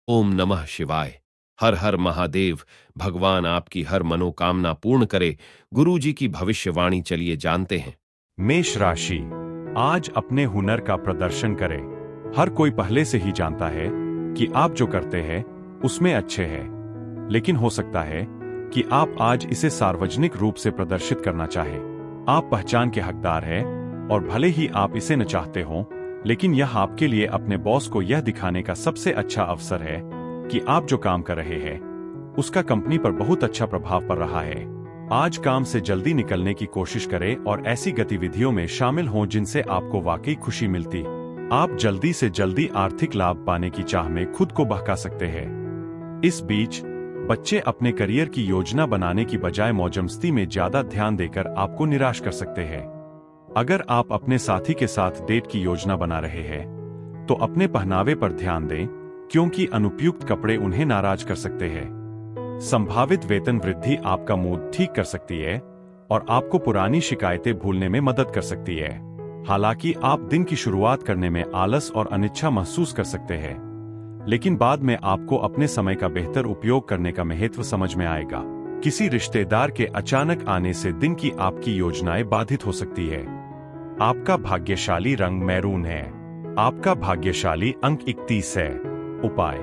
ओम नमः शिवाय। हर हर महादेव। भगवान आपकी हर मनोकामना पूर्ण करे। गुरु जी की भविष्यवाणी चलिए जानते हैं। मेष राशि, आज अपने हुनर का प्रदर्शन करें। हर कोई पहले से ही जानता है कि आप जो करते हैं उसमें अच्छे हैं, लेकिन हो सकता है कि आप आज इसे सार्वजनिक रूप से प्रदर्शित करना चाहें। आप पहचान के हकदार हैं और भले ही आप इसे न चाहते हों, लेकिन यह आपके लिए अपने बॉस को यह दिखाने का सबसे अच्छा अवसर है कि आप जो काम कर रहे हैं उसका कंपनी पर बहुत अच्छा प्रभाव पड़ रहा है। आज काम से जल्दी निकलने की कोशिश करें और ऐसी गतिविधियों में शामिल हों जिनसे आपको वाकई खुशी मिलती। आप जल्दी से जल्दी आर्थिक लाभ पाने की चाह में खुद को बहका सकते हैं। इस बीच बच्चे अपने करियर की योजना बनाने की बजाय मौजमस्ती में ज्यादा ध्यान देकर आपको निराश कर सकते हैं। अगर आप अपने साथी के साथ डेट की योजना बना रहे हैं तो अपने पहनावे पर ध्यान दें, क्योंकि अनुपयुक्त कपड़े उन्हें नाराज कर सकते हैं। संभावित वेतन वृद्धि आपका मूड ठीक कर सकती है और आपको पुरानी शिकायतें भूलने में मदद कर सकती है। हालांकि आप दिन की शुरुआत करने में आलस और अनिच्छा महसूस कर सकते हैं, लेकिन बाद में आपको अपने समय का बेहतर उपयोग करने का महत्व समझ में आएगा। किसी रिश्तेदार के अचानक आने से दिन की आपकी योजनाएं बाधित हो सकती है। आपका भाग्यशाली रंग मैरून है। आपका भाग्यशाली अंक 31 है। उपाय: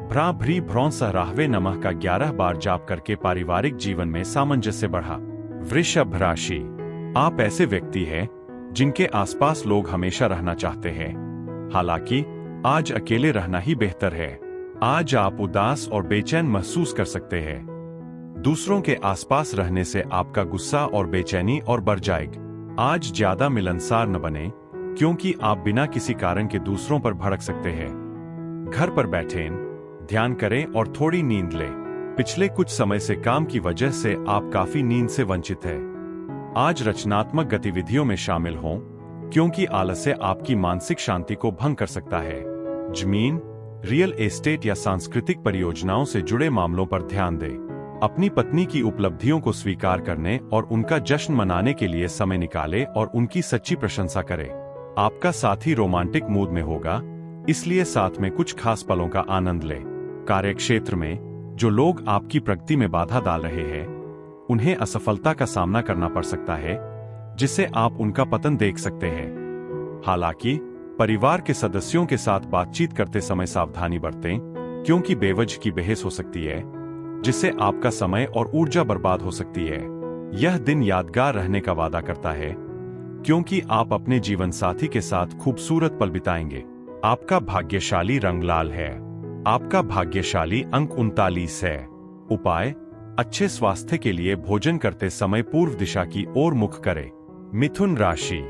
भ्रा भ्री भ्रौं सहराहवे नमः का 11 बार जाप करके पारिवारिक जीवन में सामंजस्य बढ़ा। वृषभ राशि, आप ऐसे व्यक्ति हैं जिनके आसपास लोग हमेशा रहना चाहते हैं। हालांकि आज अकेले रहना ही बेहतर है। आज आप उदास और बेचैन महसूस कर सकते हैं। दूसरों के आसपास रहने से आपका गुस्सा और बेचैनी और बढ़ जाएगी। आज ज्यादा मिलनसार न बने, क्योंकि आप बिना किसी कारण के दूसरों पर भड़क सकते हैं। घर पर बैठें, ध्यान करें और थोड़ी नींद लें। पिछले कुछ समय से काम की वजह से आप काफी नींद से वंचित हैं। आज रचनात्मक गतिविधियों में शामिल हों, क्योंकि आलस्य आपकी मानसिक शांति को भंग कर सकता है। जमीन, रियल एस्टेट या सांस्कृतिक परियोजनाओं से जुड़े मामलों पर ध्यान दें। अपनी पत्नी की उपलब्धियों को स्वीकार करने और उनका जश्न मनाने के लिए समय निकालें और उनकी सच्ची प्रशंसा करें। आपका साथी रोमांटिक मूड में होगा, इसलिए साथ में कुछ खास पलों का आनंद लें। कार्यक्षेत्र में जो लोग आपकी प्रगति में बाधा डाल रहे हैं, उन्हें असफलता का सामना करना पड़ सकता है, जिससे आप उनका पतन देख सकते हैं। हालांकि परिवार के सदस्यों के साथ बातचीत करते समय सावधानी बरतें, क्योंकि बेवजह की बहस हो सकती है, जिससे आपका समय और ऊर्जा बर्बाद हो सकती है। यह दिन यादगार रहने का वादा करता है, क्योंकि आप अपने जीवन साथी के साथ खूबसूरत पल बिताएंगे। आपका भाग्यशाली रंग लाल है। आपका भाग्यशाली अंक 39 है। उपाय: अच्छे स्वास्थ्य के लिए भोजन करते समय पूर्व दिशा की ओर मुख करें। मिथुन राशि,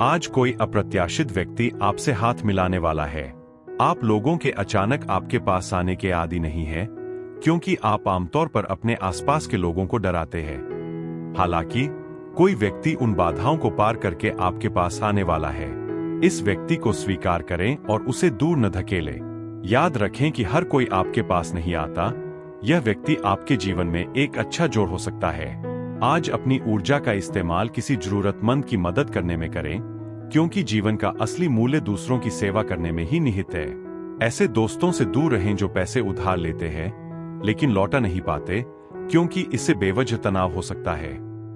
आज कोई अप्रत्याशित व्यक्ति आपसे हाथ मिलाने वाला है। आप लोगों के अचानक आपके पास आने के आदी नहीं है, क्योंकि आप आमतौर पर अपने आसपास के लोगों को डराते हैं। हालांकि कोई व्यक्ति उन बाधाओं को पार करके आपके पास आने वाला है। इस व्यक्ति को स्वीकार करें और उसे दूर न धकेलें। याद रखें कि हर कोई आपके पास नहीं आता। यह व्यक्ति आपके जीवन में एक अच्छा जोड़ हो सकता है। आज अपनी ऊर्जा का इस्तेमाल किसी जरूरतमंद की मदद करने में करें, क्योंकि जीवन का असली मूल्य दूसरों की सेवा करने में ही निहित है। ऐसे दोस्तों से दूर रहें जो पैसे उधार लेते हैं लेकिन लौटा नहीं पाते, क्योंकि इससे बेवजह तनाव हो सकता है।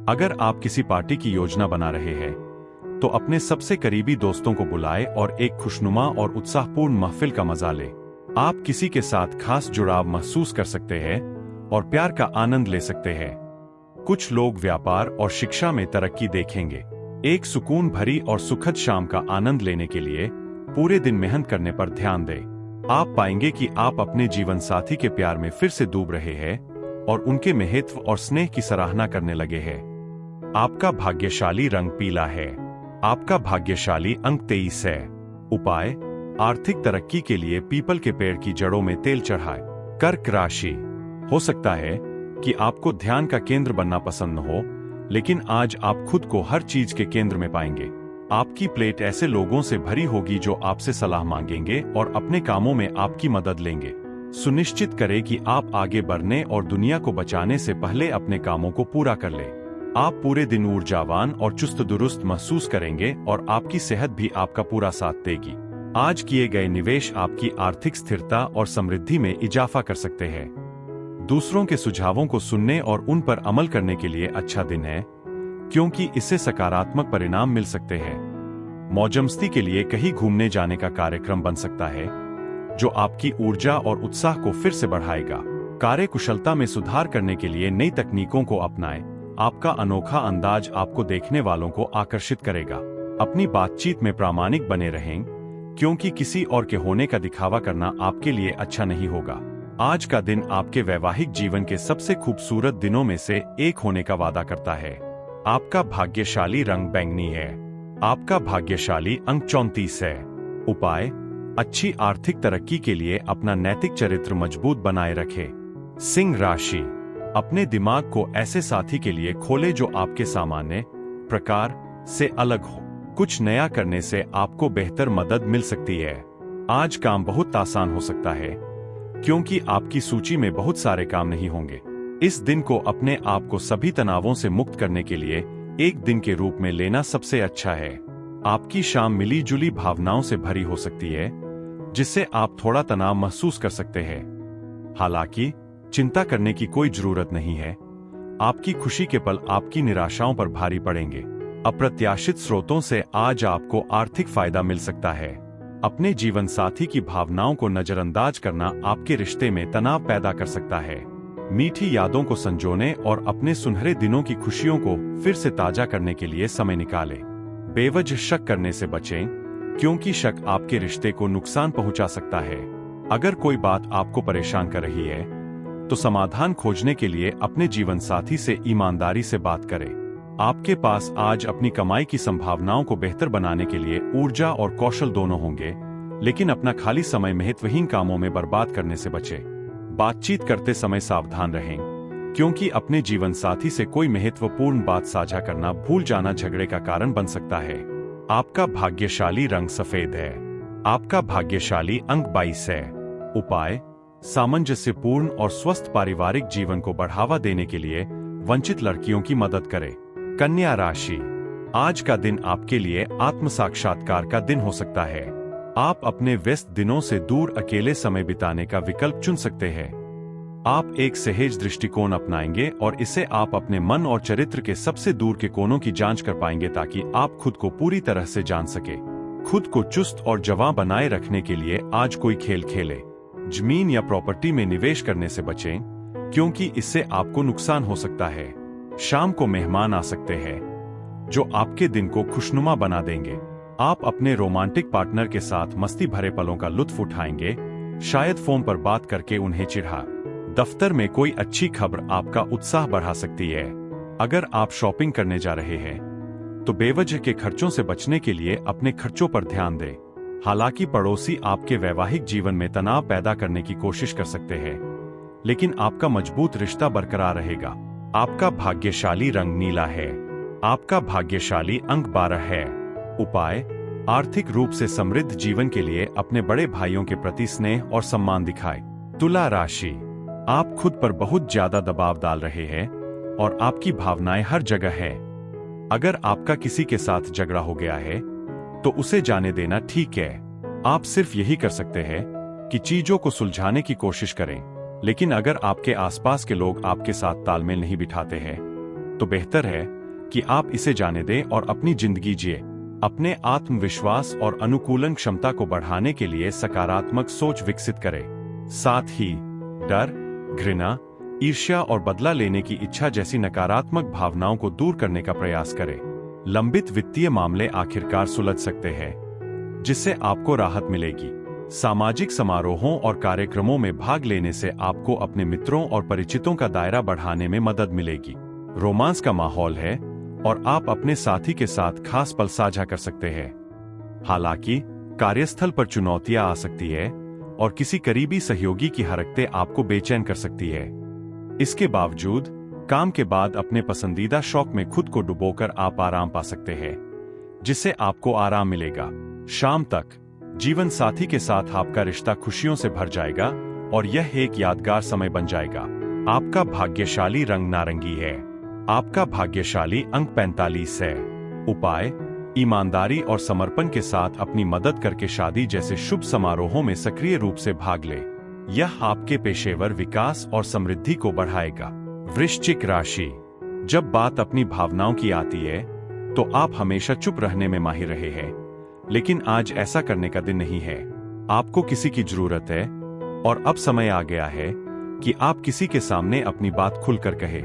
अगर आप किसी पार्टी की योजना बना रहे हैं तो अपने सबसे करीबी दोस्तों को बुलाएं और एक खुशनुमा और उत्साहपूर्ण महफिल का मजा लें। आप किसी के साथ खास जुड़ाव महसूस कर सकते हैं और प्यार का आनंद ले सकते हैं। कुछ लोग व्यापार और शिक्षा में तरक्की देखेंगे। एक सुकून भरी और सुखद शाम का आनंद लेने के लिए पूरे दिन मेहनत करने पर ध्यान दें। आप पाएंगे कि आप अपने जीवन साथी के प्यार में फिर से डूब रहे हैं और उनके महत्व और स्नेह की सराहना करने लगे हैं। आपका भाग्यशाली रंग पीला है। आपका भाग्यशाली अंक 23 है। उपाय: आर्थिक तरक्की के लिए पीपल के पेड़ की जड़ों में तेल चढ़ाएं। कर्क राशि, हो सकता है कि आपको ध्यान का केंद्र बनना पसंद न हो, लेकिन आज आप खुद को हर चीज के केंद्र में पाएंगे। आपकी प्लेट ऐसे लोगों से भरी होगी जो आपसे सलाह मांगेंगे और अपने कामों में आपकी मदद लेंगे। सुनिश्चित करें कि आप आगे बढ़ने और दुनिया को बचाने से पहले अपने कामों को पूरा कर लें। आप पूरे दिन ऊर्जावान और चुस्त दुरुस्त महसूस करेंगे और आपकी सेहत भी आपका पूरा साथ देगी। आज किए गए निवेश आपकी आर्थिक स्थिरता और समृद्धि में इजाफा कर सकते हैं। दूसरों के सुझावों को सुनने और उन पर अमल करने के लिए अच्छा दिन है, क्योंकि इससे सकारात्मक परिणाम मिल सकते हैं। मौजमस्ती के लिए कहीं घूमने जाने का कार्यक्रम बन सकता है, जो आपकी ऊर्जा और उत्साह को फिर से बढ़ाएगा। कार्यकुशलता में सुधार करने के लिए नई तकनीकों को अपनाएं। आपका अनोखा अंदाज आपको देखने वालों को आकर्षित करेगा। अपनी बातचीत में प्रामाणिक बने रहें, क्योंकि किसी और के होने का दिखावा करना आपके लिए अच्छा नहीं होगा। आज का दिन आपके वैवाहिक जीवन के सबसे खूबसूरत दिनों में से एक होने का वादा करता है। आपका भाग्यशाली रंग बैंगनी है। आपका भाग्यशाली अंक 34 है। उपाय: अच्छी आर्थिक तरक्की के लिए अपना नैतिक चरित्र मजबूत बनाए रखें। सिंह राशि: अपने दिमाग को ऐसे साथी के लिए खोले जो आपके सामान्य प्रकार से अलग हो। कुछ नया करने से आपको बेहतर मदद मिल सकती है। आज काम बहुत आसान हो सकता है, क्योंकि आपकी सूची में बहुत सारे काम नहीं होंगे। इस दिन को अपने आप को सभी तनावों से मुक्त करने के लिए एक दिन के रूप में लेना सबसे अच्छा है। आपकी शाम मिली जुली भावनाओं से भरी हो सकती है, जिससे आप थोड़ा तनाव महसूस कर सकते हैं। हालांकि चिंता करने की कोई जरूरत नहीं है। आपकी खुशी के पल आपकी निराशाओं पर भारी पड़ेंगे। अप्रत्याशित स्रोतों से आज आपको आर्थिक फायदा मिल सकता है। अपने जीवन साथी की भावनाओं को नजरअंदाज करना आपके रिश्ते में तनाव पैदा कर सकता है। मीठी यादों को संजोने और अपने सुनहरे दिनों की खुशियों को फिर से ताजा करने के लिए समय निकालें। बेवजह शक करने से बचें, क्योंकि शक आपके रिश्ते को नुकसान पहुंचा सकता है। अगर कोई बात आपको परेशान कर रही है, तो समाधान खोजने के लिए अपने जीवन साथी से ईमानदारी से बात करें। आपके पास आज अपनी कमाई की संभावनाओं को बेहतर बनाने के लिए ऊर्जा और कौशल दोनों होंगे, लेकिन अपना खाली समय महत्वहीन कामों में बर्बाद करने से बचें। बातचीत करते समय सावधान रहें, क्योंकि अपने जीवन साथी से कोई महत्वपूर्ण बात साझा करना भूल जाना झगड़े का कारण बन सकता है। आपका भाग्यशाली रंग सफेद है। आपका भाग्यशाली अंक 22 है। उपाय: सामंजस्यपूर्ण और स्वस्थ पारिवारिक जीवन को बढ़ावा देने के लिए वंचित लड़कियों की मदद करें। कन्या राशि: आज का दिन आपके लिए आत्म साक्षात्कार का दिन हो सकता है। आप अपने व्यस्त दिनों से दूर अकेले समय बिताने का विकल्प चुन सकते हैं। आप एक सहज दृष्टिकोण अपनाएंगे और इससे आप अपने मन और चरित्र के सबसे दूर के कोनों की जांच कर पाएंगे, ताकि आप खुद को पूरी तरह से जान सके। खुद को चुस्त और जवां बनाए रखने के लिए आज कोई खेल खेले। जमीन या प्रॉपर्टी में निवेश करने से बचें, क्योंकि इससे आपको नुकसान हो सकता है। शाम को मेहमान आ सकते हैं, जो आपके दिन को खुशनुमा बना देंगे। आप अपने रोमांटिक पार्टनर के साथ मस्ती भरे पलों का लुत्फ उठाएंगे, शायद फोन पर बात करके उन्हें चिढ़ा। दफ्तर में कोई अच्छी खबर आपका उत्साह बढ़ा सकती है। अगर आप शॉपिंग करने जा रहे हैं, तो बेवजह के खर्चों से बचने के लिए अपने खर्चों पर ध्यान दें। हालांकि पड़ोसी आपके वैवाहिक जीवन में तनाव पैदा करने की कोशिश कर सकते हैं, लेकिन आपका मजबूत रिश्ता बरकरार रहेगा। आपका भाग्यशाली रंग नीला है। आपका भाग्यशाली अंक 12 है। उपाय: आर्थिक रूप से समृद्ध जीवन के लिए अपने बड़े भाइयों के प्रति स्नेह और सम्मान दिखाएं। तुला राशि: आप खुद पर बहुत ज्यादा दबाव डाल रहे हैं और आपकी भावनाएं हर जगह है। अगर आपका किसी के साथ झगड़ा हो गया है, तो उसे जाने देना ठीक है। आप सिर्फ यही कर सकते हैं कि चीजों को सुलझाने की कोशिश करें, लेकिन अगर आपके आसपास के लोग आपके साथ तालमेल नहीं बिठाते हैं, तो बेहतर है कि आप इसे जाने दें और अपनी जिंदगी जिए। अपने आत्मविश्वास और अनुकूलन क्षमता को बढ़ाने के लिए सकारात्मक सोच विकसित करें। साथ ही डर, घृणा, ईर्ष्या और बदला लेने की इच्छा जैसी नकारात्मक भावनाओं को दूर करने का प्रयास करें। लंबित वित्तीय मामले आखिरकार सुलझ सकते हैं, जिससे आपको राहत मिलेगी। सामाजिक समारोहों और कार्यक्रमों में भाग लेने से आपको अपने मित्रों और परिचितों का दायरा बढ़ाने में मदद मिलेगी। रोमांस का माहौल है और आप अपने साथी के साथ खास पल साझा कर सकते हैं। हालांकि कार्यस्थल पर चुनौतियां आ सकती है और किसी करीबी सहयोगी की हरकतें आपको बेचैन कर सकती है। इसके बावजूद काम के बाद अपने पसंदीदा शौक में खुद को डुबोकर आप आराम पा सकते हैं, जिससे आपको आराम मिलेगा। शाम तक जीवन साथी के साथ आपका रिश्ता खुशियों से भर जाएगा और यह एक यादगार समय बन जाएगा। आपका भाग्यशाली रंग नारंगी है। आपका भाग्यशाली अंक 45 है। उपाय: ईमानदारी और समर्पण के साथ अपनी मदद करके शादी जैसे शुभ समारोहों में सक्रिय रूप से भाग ले। यह आपके पेशेवर विकास और समृद्धि को बढ़ाएगा। वृश्चिक राशि, जब बात अपनी भावनाओं की आती है तो आप हमेशा चुप रहने में माहिर रहे हैं, लेकिन आज ऐसा करने का दिन नहीं है। आपको किसी की जरूरत है और अब समय आ गया है कि आप किसी के सामने अपनी बात खुलकर कहे।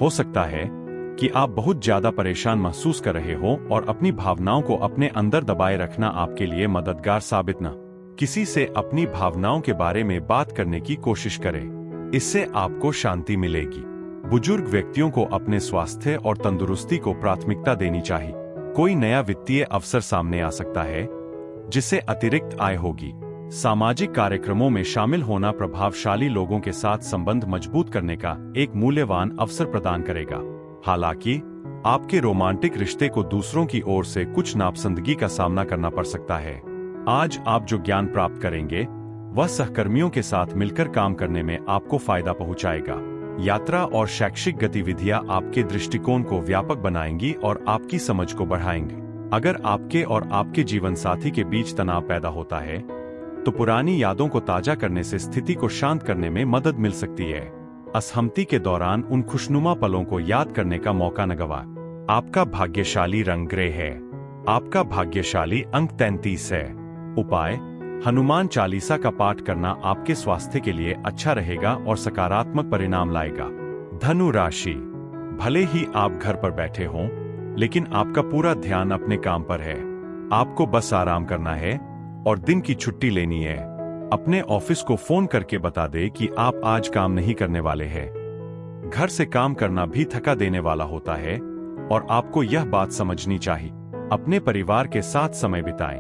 हो सकता है कि आप बहुत ज्यादा परेशान महसूस कर रहे हो और अपनी भावनाओं को अपने अंदर दबाए रखना आपके लिए मददगार साबित न। किसी से अपनी भावनाओं के बारे में बात करने की कोशिश करें, इससे आपको शांति मिलेगी। बुजुर्ग व्यक्तियों को अपने स्वास्थ्य और तंदुरुस्ती को प्राथमिकता देनी चाहिए। कोई नया वित्तीय अवसर सामने आ सकता है जिससे अतिरिक्त आय होगी। सामाजिक कार्यक्रमों में शामिल होना प्रभावशाली लोगों के साथ संबंध मजबूत करने का एक मूल्यवान अवसर प्रदान करेगा। हालांकि आपके रोमांटिक रिश्ते को दूसरों की ओर से कुछ नापसंदगी का सामना करना पड़ सकता है। आज आप जो ज्ञान प्राप्त करेंगे वह सहकर्मियों के साथ मिलकर काम करने में आपको फायदा पहुंचाएगा। यात्रा और शैक्षिक गतिविधियां आपके दृष्टिकोण को व्यापक बनाएंगी और आपकी समझ को बढ़ाएंगी। अगर आपके और आपके जीवन साथी के बीच तनाव पैदा होता है तो पुरानी यादों को ताजा करने से स्थिति को शांत करने में मदद मिल सकती है। असहमति के दौरान उन खुशनुमा पलों को याद करने का मौका न गवाएं। आपका भाग्यशाली रंग ग्रे है। आपका भाग्यशाली अंक 33 है। उपाय: हनुमान चालीसा का पाठ करना आपके स्वास्थ्य के लिए अच्छा रहेगा और सकारात्मक परिणाम लाएगा। धनु राशि, भले ही आप घर पर बैठे हों, लेकिन आपका पूरा ध्यान अपने काम पर है। आपको बस आराम करना है और दिन की छुट्टी लेनी है। अपने ऑफिस को फोन करके बता दे कि आप आज काम नहीं करने वाले हैं। घर से काम करना भी थका देने वाला होता है और आपको यह बात समझनी चाहिए। अपने परिवार के साथ समय बिताएं,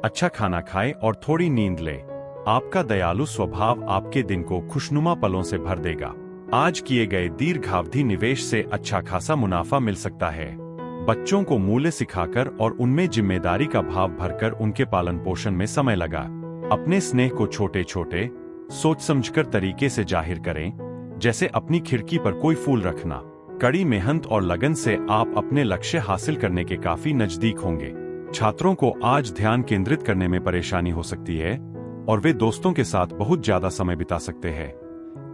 अच्छा खाना खाएं और थोड़ी नींद लें। आपका दयालु स्वभाव आपके दिन को खुशनुमा पलों से भर देगा। आज किए गए दीर्घावधि निवेश से अच्छा खासा मुनाफा मिल सकता है। बच्चों को मूल्य सिखाकर और उनमें जिम्मेदारी का भाव भरकर उनके पालन पोषण में समय लगा। अपने स्नेह को छोटे छोटे सोच समझकर तरीके से जाहिर करें, जैसे अपनी खिड़की पर कोई फूल रखना। कड़ी मेहनत और लगन से आप अपने लक्ष्य हासिल करने के काफी नजदीक होंगे। छात्रों को आज ध्यान केंद्रित करने में परेशानी हो सकती है और वे दोस्तों के साथ बहुत ज्यादा समय बिता सकते हैं।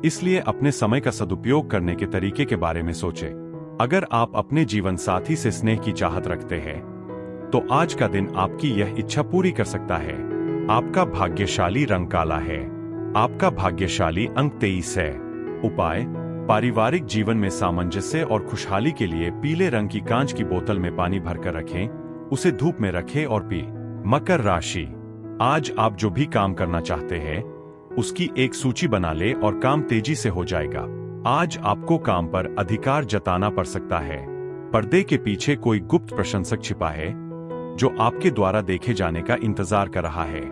इसलिए अपने समय का सदुपयोग करने के तरीके के बारे में सोचें। अगर आप अपने जीवन साथी से स्नेह की चाहत रखते हैं तो आज का दिन आपकी यह इच्छा पूरी कर सकता है। आपका भाग्यशाली रंग काला है। आपका भाग्यशाली अंक 23 है। उपाय: पारिवारिक जीवन में सामंजस्य और खुशहाली के लिए पीले रंग की कांच की बोतल में पानी भरकर रखें, उसे धूप में रखें और पी। मकर राशि, आज आप जो भी काम करना चाहते हैं उसकी एक सूची बना ले और काम तेजी से हो जाएगा। आज आपको काम पर अधिकार जताना पड़ सकता है। पर्दे के पीछे कोई गुप्त प्रशंसक छिपा है जो आपके द्वारा देखे जाने का इंतजार कर रहा है।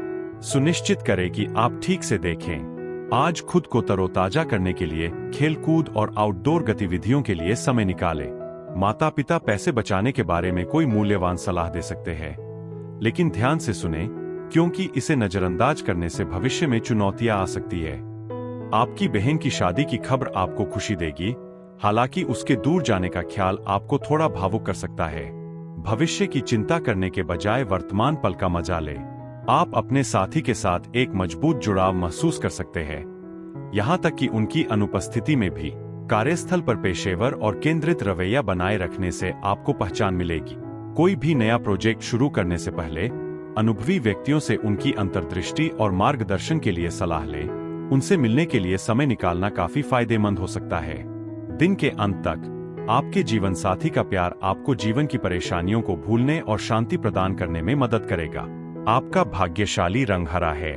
सुनिश्चित करें कि आप ठीक से देखें। आज खुद को तरोताजा करने के लिए खेलकूद और आउटडोर गतिविधियों के लिए समय निकालें। माता पिता पैसे बचाने के बारे में कोई मूल्यवान सलाह दे सकते हैं, लेकिन ध्यान से सुनें क्योंकि इसे नजरअंदाज करने से भविष्य में चुनौतियां आ सकती है। आपकी बहन की शादी की खबर आपको खुशी देगी, हालांकि उसके दूर जाने का ख्याल आपको थोड़ा भावुक कर सकता है। भविष्य की चिंता करने के बजाय वर्तमान पल का मजा लें। आप अपने साथी के साथ एक मजबूत जुड़ाव महसूस कर सकते हैं, यहाँ तक कि उनकी अनुपस्थिति में भी। कार्यस्थल पर पेशेवर और केंद्रित रवैया बनाए रखने से आपको पहचान मिलेगी। कोई भी नया प्रोजेक्ट शुरू करने से पहले अनुभवी व्यक्तियों से उनकी अंतर्दृष्टि और मार्गदर्शन के लिए सलाह लें। उनसे मिलने के लिए समय निकालना काफी फायदेमंद हो सकता है। दिन के अंत तक आपके जीवन साथी का प्यार आपको जीवन की परेशानियों को भूलने और शांति प्रदान करने में मदद करेगा। आपका भाग्यशाली रंग हरा है।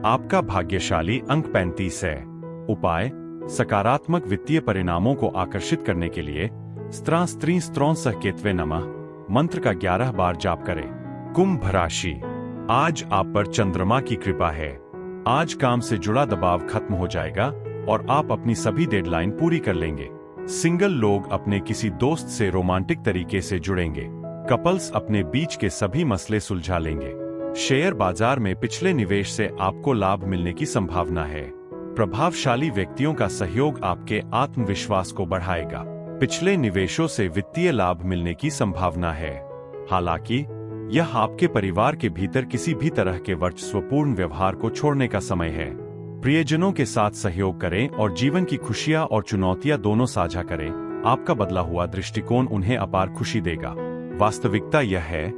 आपका भाग्यशाली अंक 35 है। उपाय: सकारात्मक वित्तीय परिणामों को आकर्षित करने के लिए स्त्री स्त्रों सहकेतवे नमः मंत्र का 11 बार जाप करें। कुंभ राशि, आज आप पर चंद्रमा की कृपा है। आज काम से जुड़ा दबाव खत्म हो जाएगा और आप अपनी सभी डेडलाइन पूरी कर लेंगे। सिंगल लोग अपने किसी दोस्त से रोमांटिक तरीके से जुड़ेंगे। कपल्स अपने बीच के सभी मसले सुलझा लेंगे। शेयर बाजार में पिछले निवेश से आपको लाभ मिलने की संभावना है। प्रभावशाली व्यक्तियों का सहयोग आपके आत्मविश्वास को बढ़ाएगा। पिछले निवेशों से वित्तीय लाभ मिलने की संभावना है। हालांकि यह आपके परिवार के भीतर किसी भी तरह के वर्चस्वपूर्ण व्यवहार को छोड़ने का समय है। प्रियजनों के साथ सहयोग करें और जीवन की खुशियां और चुनौतियां दोनों साझा करें। आपका बदला हुआ दृष्टिकोण उन्हें अपार खुशी देगा। वास्तविकता यह है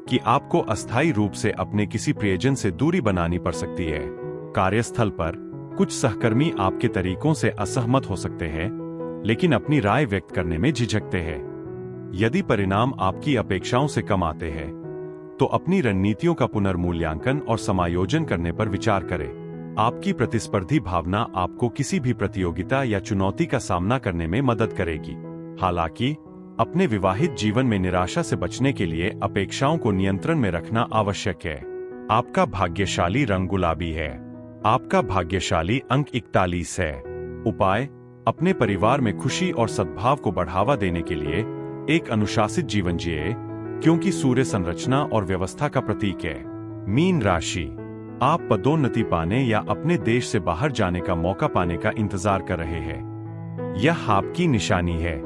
कि आपको अस्थायी रूप से अपने किसी प्रियजन से दूरी बनानी पड़ सकती है। कार्यस्थल पर कुछ सहकर्मी आपके तरीकों से असहमत हो सकते हैं, लेकिन अपनी राय व्यक्त करने में झिझकते हैं। यदि परिणाम आपकी अपेक्षाओं से कम आते हैं, तो अपनी रणनीतियों का पुनर्मूल्यांकन और समायोजन करने पर विचार करें। आपकी प्रतिस्पर्धी भावना आपको किसी भी प्रतियोगिता या चुनौती का सामना करने में मदद करेगी। हालांकि अपने विवाहित जीवन में निराशा से बचने के लिए अपेक्षाओं को नियंत्रण में रखना आवश्यक है। आपका भाग्यशाली रंग गुलाबी है। आपका भाग्यशाली अंक 41 है। उपाय: अपने परिवार में खुशी और सद्भाव को बढ़ावा देने के लिए एक अनुशासित जीवन जिए, क्योंकि सूर्य संरचना और व्यवस्था का प्रतीक है। मीन राशि: आप पदोन्नति पाने या अपने देश से बाहर जाने का मौका पाने का इंतजार कर रहे हैं। यह आपकी निशानी है।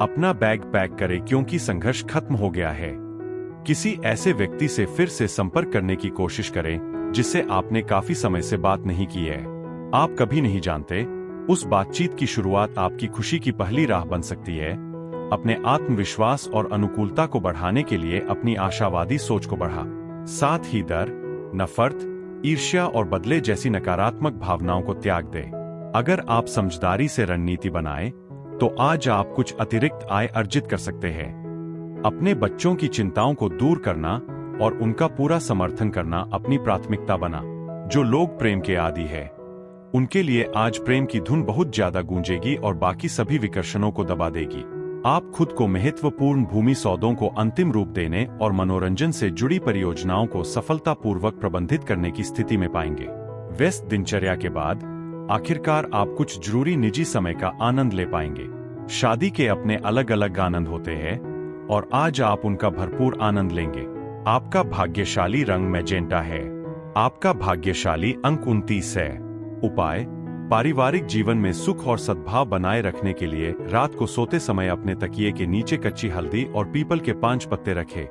अपना बैग पैक करें, क्योंकि संघर्ष खत्म हो गया है। किसी ऐसे व्यक्ति से फिर से संपर्क करने की कोशिश करें जिससे आपने काफी समय से बात नहीं की है। आप कभी नहीं जानते, उस बातचीत की शुरुआत आपकी खुशी की पहली राह बन सकती है। अपने आत्मविश्वास और अनुकूलता को बढ़ाने के लिए अपनी आशावादी सोच को बढ़ा। साथ ही डर, नफरत, ईर्ष्या और बदले जैसी नकारात्मक भावनाओं को त्याग दें। अगर आप समझदारी से रणनीति बनाएं, तो आज आप कुछ अतिरिक्त आय अर्जित कर सकते हैं। अपने बच्चों की चिंताओं को दूर करना और उनका पूरा समर्थन करना अपनी प्राथमिकता बना। जो लोग प्रेम के आदी हैं, उनके लिए आज प्रेम की धुन बहुत ज्यादा गूंजेगी और बाकी सभी विकर्षणों को दबा देगी। आप खुद को महत्वपूर्ण भूमि सौदों को अंतिम रूप देने और मनोरंजन से जुड़ी परियोजनाओं को सफलतापूर्वक प्रबंधित करने की स्थिति में पाएंगे। व्यस्त दिनचर्या के बाद आखिरकार आप कुछ जरूरी निजी समय का आनंद ले पाएंगे। शादी के अपने अलग अलग आनंद होते हैं और आज आप उनका भरपूर आनंद लेंगे। आपका भाग्यशाली रंग मैजेंटा है। आपका भाग्यशाली अंक 29 है। उपाय: पारिवारिक जीवन में सुख और सद्भाव बनाए रखने के लिए रात को सोते समय अपने तकिए के नीचे कच्ची हल्दी और पीपल के 5 पत्ते रखें।